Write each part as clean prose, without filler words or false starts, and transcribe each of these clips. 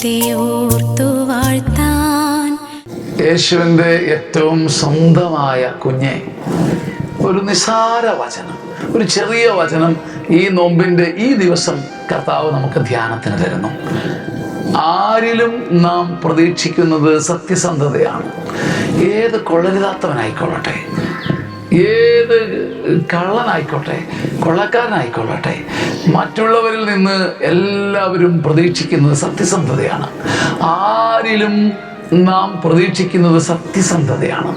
ദൈവത്തെ ഓർത്തു വാഴ്ത്താൻ. യേശുവിൻ്റെ ഏറ്റവും സ്വന്തമായ കുഞ്ഞെ, ഒരു നിസാര വചനം, ഒരു ചെറിയ വചനം ഈ നോമ്പിൻ്റെ ഈ ദിവസം കർത്താവ് നമുക്ക് ധ്യാനത്തിന് തരുന്നു. ആരിലും നാം പ്രതീക്ഷിക്കുന്നത് സത്യസന്ധതയാണ്. ഏത് കൊള്ളരുതാത്തവനായിക്കൊള്ളട്ടെ, ഏത് കള്ളനായിക്കോട്ടെ, കൊള്ളക്കാരനായിക്കൊള്ളട്ടെ, മറ്റുള്ളവരിൽ നിന്ന് എല്ലാവരും പ്രതീക്ഷിക്കുന്നത് സത്യസന്ധതയാണ്. ആരിലും നാം പ്രതീക്ഷിക്കുന്നത് സത്യസന്ധതയാണ്.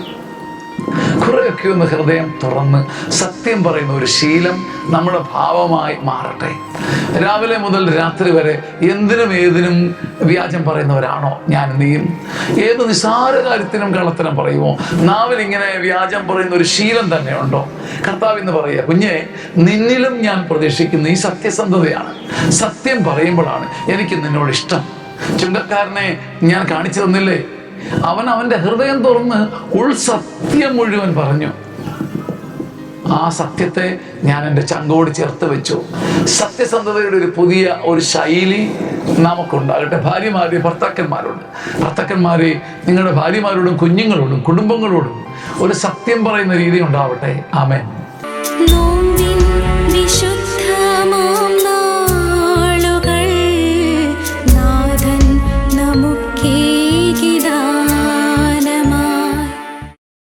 കുറേയൊക്കെ ഒന്ന് ഹൃദയം തുറന്ന് സത്യം പറയുന്ന ഒരു ശീലം നമ്മുടെ ഭാവമായി മാറട്ടെ. രാവിലെ മുതൽ രാത്രി വരെ എന്തിനും ഏതിനും വ്യാജം പറയുന്നവരാണോ ഞാൻ നീയും? ഏത് നിസ്സാര കാര്യത്തിനും കള്ളത്തരം പറയുമോ? നാവിലിങ്ങനെ വ്യാജം പറയുന്ന ഒരു ശീലം തന്നെ ഉണ്ടോ? കർത്താവ് എന്ന് പറയുക, കുഞ്ഞെ, നിന്നിലും ഞാൻ പ്രതീക്ഷിക്കുന്ന ഈ സത്യസന്ധതയാണ്. സത്യം പറയുമ്പോഴാണ് എനിക്ക് നിന്നോട് ഇഷ്ടം. ചുങ്കക്കാരനെ ഞാൻ കാണിച്ചു തന്നില്ലേ? അവൻ്റെ ഹൃദയം തുറന്ന് ഉൾസത്യം മുഴുവൻ പറഞ്ഞു. ആ സത്യത്തെ ഞാൻ എൻ്റെ ചങ്കോട് ചേർത്ത് വെച്ചു. സത്യസന്ധതയുടെ ഒരു പുതിയ ഒരു ശൈലി നമുക്കുണ്ടാകട്ടെ. ഭാര്യമാരെ, ഭർത്താക്കന്മാരെ, നിങ്ങളുടെ ഭാര്യമാരോടും കുഞ്ഞുങ്ങളോടും കുടുംബങ്ങളോടും ഒരു സത്യം പറയുന്ന രീതി ഉണ്ടാവട്ടെ. ആമേൻ.